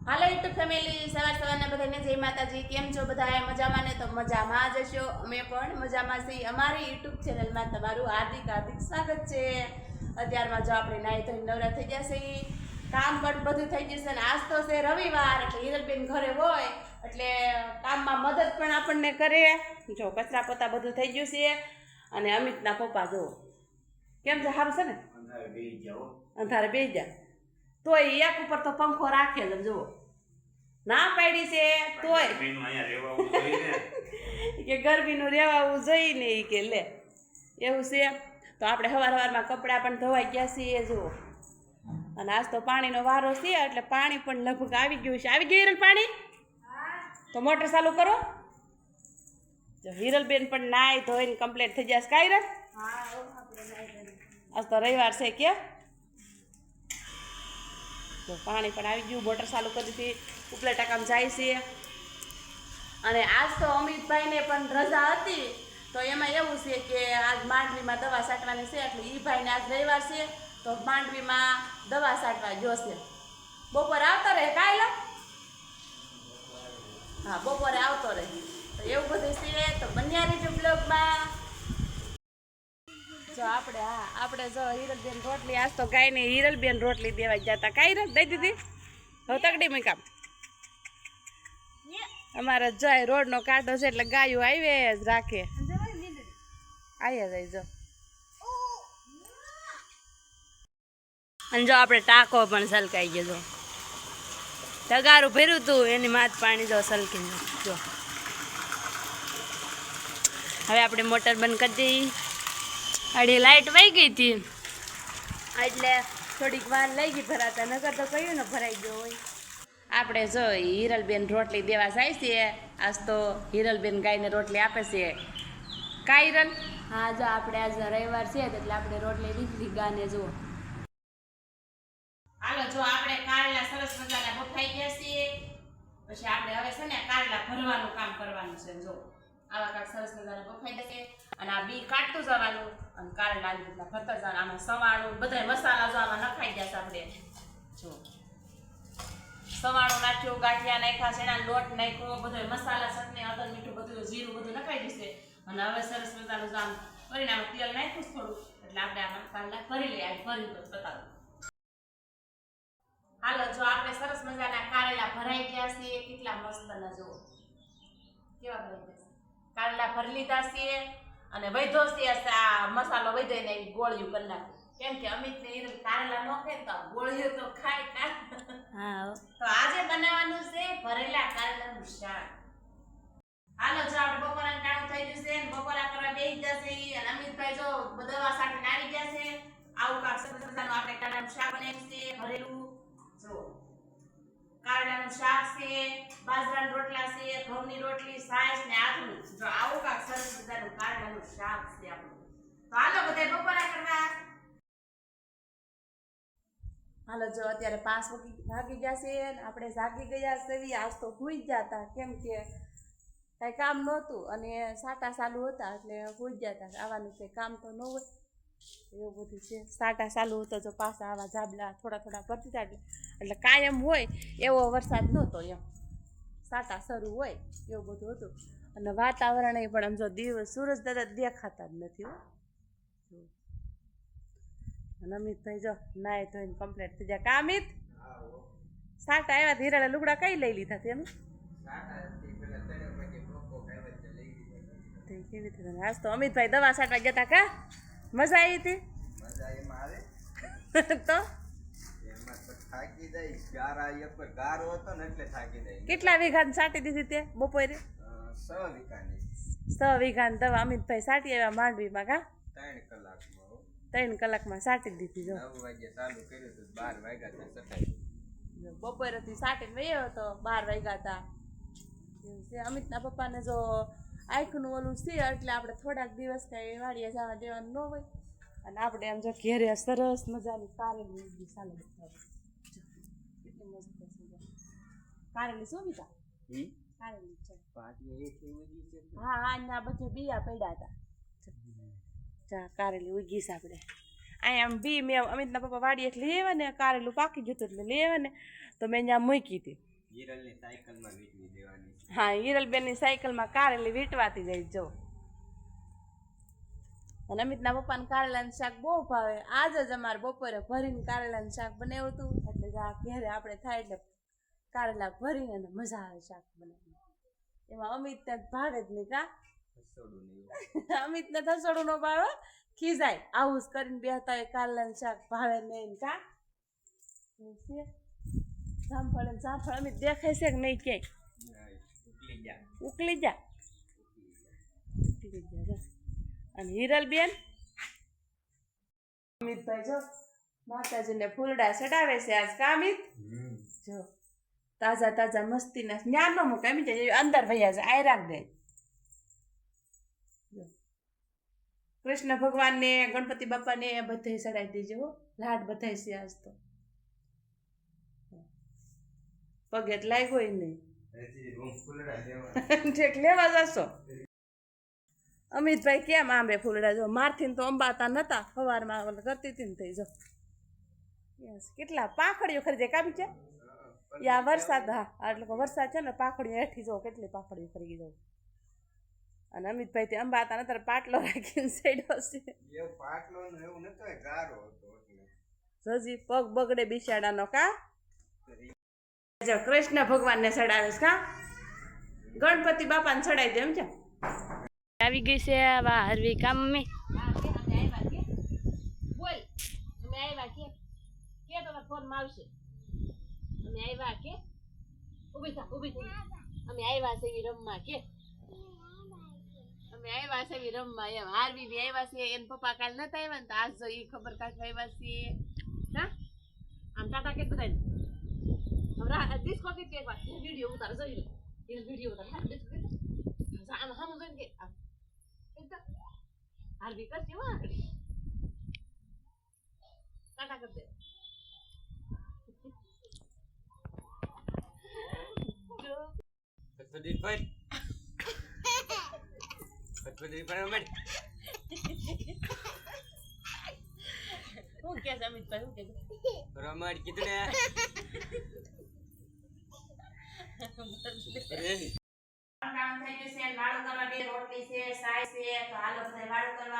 હાલો YouTube family, સવારના બધાને જય માતાજી। કેમ છો બધા? મજામાં ને? તો મજામાં જ હશો। અમે પણ મજામાં છીએ। અમારી યુટ્યુબ ચેનલમાં તમારું હાર્દિક સ્વાગત છે। અત્યારમાં જો આપણે નાઈ ધોઈને નવરા થઈ ગયા છીએ, કામ પણ બધું થઈ ગયું છે ને આજ તો છે રવિવાર, એટલે હિરલબેન ઘરે હોય એટલે કામમાં મદદ પણ આપણને કરે। જો કચરા પોતા બધું થઈ ગયું છે અને અમિતના પપ્પા જો કેમ છે, સારું છે ને? અંધારે બેસી જા તોય એક ઉપર તો પંખો રાખેલ જુઓ, ના પાડી છે તોય કે ગરમીનું રહેવાવું જોઈને કે લે એવું છે। તો આપણે સવારમાં કપડાં પણ ધોવાઈ ગયા છીએ જુઓ, અને આજ તો પાણીનો વારો છે એટલે પાણી પણ લગભગ આવી ગયું છે। આવી ગયું હિરલ પાણી? તો મોટર ચાલુ કરો। જો હિરલબેન પણ નાઈ ધોઈને કમ્પ્લીટ થઈ જશે। કાંઈ રસ આજ તો રવિવાર છે કે તો પાણી પણ આવી ગયું, મોટર ચાલુ કરી દીધી, ઉપલા ટાંકામાં જાય છે। અને આજ તો અમિતભાઈને પણ રજા હતી, તો એમાં એવું છે કે આજ માંડવીમાં દવા છાંટવાની છે, એટલે એ ભાઈને આજ રવિવાર છે તો માંડવીમાં દવા છાંટવા જોશે। બપોરે આવતો રહે કાયલા? હા, બપોરે આવતો રહે। તો એવું બધું છે, તો બન્યા રહેજો બ્લોગમાં। જો આપણે જો હિરલબેન રોટલી, આજ તો ગાયને હિરલબેન રોટલી દેવા ગયા હતા। કાંઈ રસ દઈ દીધી? હવે તકડી મેં કામ અમારે જાય રોડનો કાંટો છે એટલે ગાયો આવે જ રાખે, આવ્યા જાય જો। અને જો આપણે ટાંકો પણ સલકાઈ ગયો, જો તગારું ભર્યું હતું એની માથ પાણી જો સલકી જો। હવે આપણે મોટર બંધ કરી દઈ, આડી લાઈટ વહી ગઈ હતી એટલે થોડીક વાર લઈ ગઈ ભરાતા, નકર તો કહ્યું ને ભરાઈ ગયો હોય। આપણે જો હિરલબેન રોટલી દેવા જાય છે, આજ તો હિરલબેન ગાયને રોટલી આપે છે। કાયરલ હા, જો આપણે આજ રવિવાર છે એટલે આપણે રોટલી લીધી ગાને જુઓ। હાલો જો આપણે કારેલા સરસ મજાના બફાઈ ગયા છે, પછી આપણે હવે છે ને કારેલા ભરવાનું કામ કરવાનું છે। જો આવા કાંક સરસ મજાના બફાઈ જશે અને આ બી કાઢતું જવાનું અને કારેલા આવી રીતના ભરતા જવાનું। આમાં સવાણું બધા મસાલા જો આમાં નખાઈ ગયા છે આપણે જો, સવાણું નાખ્યું, ગાંઠિયા નાખ્યા, શેણા લોટ નાખ્યો, બધો મસાલા ચટણી હળદર મીઠું બધું જીરું બધું નખાઈ ગયું છે। અને હવે સરસ મજાનું આમ કરીને આમાં તેલ નાખ્યું થોડું એટલે આપણે આમાં કારેલા ભરી લઈએ। આ ભરી તો બતાવું। હાલો જો આપણે સરસ મજાના કારેલા ભરાઈ ગયા છે, કેટલા મસ્તના જો કેવા ભરાઈ ગયા છે। કારેલા ભરી લીધા છે અને વૈધો છે આ મસાલો વૈધોને ગોળિયું કરી નાખું, કેમ કે અમિત ને હિરલ કારેલા નો ખાય તો ગોળિયું તો ખાય કા। હા, તો આજે બનાવવાનું છે ભરેલા કારેલાનું શાક। હાલો જો આપણે બપોરાનું ટાણું થઈ ગયું છે ને બપોરા કરવા બેસી જશે અને અમિતભાઈ જો દવા છાંટીને આવી ગયા છે। આવું કાંક સરસ મજાનું આપણે કારેલાનું શાક બનાવ્યું છે ભરેલું જો, કારેલાનું શાક છે, બાજરાના રોટલા છે, ઘઉંની રોટલી, છાશ ને આથું। જો આવું કાંક સરસ મજાનું કારેલાનું શાક છે આપણું। તો હાલો બધા બપોરા કરવા। હાલો જો અત્યારે 5 વાગી ગયા છે ને આપણે જાગી ગયા છે। આજ તો સૂઈ ગયા હતા, કેમ કે કાંઈ કામ નહોતું અને સાટા ચાલુ હતા એટલે સૂઈ ગયા હતા। આવવાનું છે કામ તો ન હોય એવું બધું છે। સાટા ચાલુ હતો જો પાછા આવા ઝાબલા થોડા ભરતી હતા એટલે કાયમ હોય એવો વરસાદ નહોતો, એમ સાટા શરૂ હોય એવું બધું હતું। અને વાતાવરણ એ પણ આમ જો દિવસ સૂરજ દાદા દેખાતા જ નથી હો। અને અમિતભાઈ જો નાય ધોઈને કમ્પ્લીટ થઈ જાય। કા અમિત? સાટા આવ્યા હીરાના લુગડા કઈ લઈ લીધા તેનું? આજ તો અમિતભાઈ દવા છાંટવા ગયા હતા કા? મજા આવી હતી? તો કેટલા વીઘા છાંટી દીધી તે બપોરે? 6 વીઘાની દવા અમિતભાઈ છાંટી આવ્યા માંડવીમાં કા? 3 કલાકમાં છાંટી દીધી જો। 9 વાગે ચાલુ કર્યું તો 12 વાગ્યા હતા બપોરેથી છાંટીને વયો હતો, 12 વાગ્યા હતા એવું છે। અમિતના પપ્પાને જો આંખનું ઓલું છે એટલે આપણે થોડાક દિવસ કાંઈ વાડીએ જવા દેવાનું ન હોય અને આપણે આમ જો ઘેરે સરસ મજાની કારેલી ઉગી ચાલે કેટલી મસ્ત છે કારેલી। શું બીજા કારેલી છે? હા હા, ના બધે બીયા પડ્યા હતા। ચા કારેલી ઉગી છે આપણે અહીંયા આમ બી મેં અમિતના પપ્પા વાડીએ લઈ આવ્યા ને, કારેલું પાકી ગયું હતું એટલે લઈ આવ્યા ને તો મેં ત્યાં મૂકી હતી। હિરલની સાયકલમાં વીટવી દેવાની. હા, હિરલબેનની સાયકલમાં કારેલી વીંટવાતી જાય જો. અને અમિતના પપ્પાને કારેલાનું શાક બહુ ભાવે. આજ જ અમારે બપોરે ભરીને કારેલાનું શાક બનાવ્યું હતું. એટલે આ ઘેરે આપણે થાય એટલે કારેલા ભરીને અને મજા આવે શાક બનાવવાની. એમાં અમિતને ભાવે જ નહીં કા રસોડું નહીં. અમિતને થસોડું ન ભાવે, ખીજાય. આવું જ કરીને બેહતા હોય કારેલાનું શાક ભાવે નહીં કા. જામફળ અમિત દેખાય છે કે નહીં ક્યાંય? ઉકલી જા. ઉકલી જા. અને હિરલબેન અમિતભાઈ જો માતાજીને ફૂલડા ચડાવે છે આજ કા અમિત? જો તાજા તાજા મસ્તીના જ્ઞાન ન મૂકે અમિત અંદર ભૈયા છે આય રાખ દે. કૃષ્ણ ભગવાનને ગણપતિ બાપાને બધે ચડાવી દેજો હો. લાડ બધાય છે આજ તો. પગે જ લાગ્યો નહીં. હજી રૂમ ફૂલડા દેવા. ઠીક લેવા જશો. અમિતભાઈ કેમ આંબે ફૂલડા જો મારથી તો અંબાતા નતા સવારમાં કરતી હતી ને થઈ જો. કેટલા પાંખડીઓ ખરીદે કાપી છે યા વરસાદ. હા એટલે વરસાદ છે ને પાંખડીઓ હેઠી જો કેટલી પાંખડીઓ ખરીદી જાઉં. અને અમિતભાઈ તે અંબાતા નતા પાટલો રાખીને સેડ્યો છે. એવું પાટલો ને એવું નતો ગારો હતો એટલે. હજી પગ બગડે બિચાડાનો કા. જો કૃષ્ણ ભગવાનને ચડાવે છે કા ગણપતિ બાપાને ચડાવી દે એમ છે. આવી ગઈ છે વા હરવી કામમી. બોલ અમે આવ્યા કે તો ફોન માં આવશે. અમે આવ્યા કે ઊભી થા અમે આવ્યા છે રમવા કે અમે આવ્યા છે રમવા એમ. હારવી બી આવ્યા છે એન પપ્પા કાલ નતા આવ્યા ને તો આજ જો ઈ ખબર કાઢવા આવ્યા છે. હા આમ ટાટા કે બધાને હમણાં ડિસ્કો કે એક વાર વિડીયો ઉતાર જોઈ લો. એ વિડીયો ઉતાર આમ હામ જોઈને કે હારવી કરશે હો આગળ ટાટા કર દે. ફટફટી ફટ. શું કે અમિતભાઈ શું કે રમણ કીધું ને. કામ થઈ ગયું છે વાળું કરવા બે રોટલી છે સાય છે તો હાલો બધા વાળું કરવા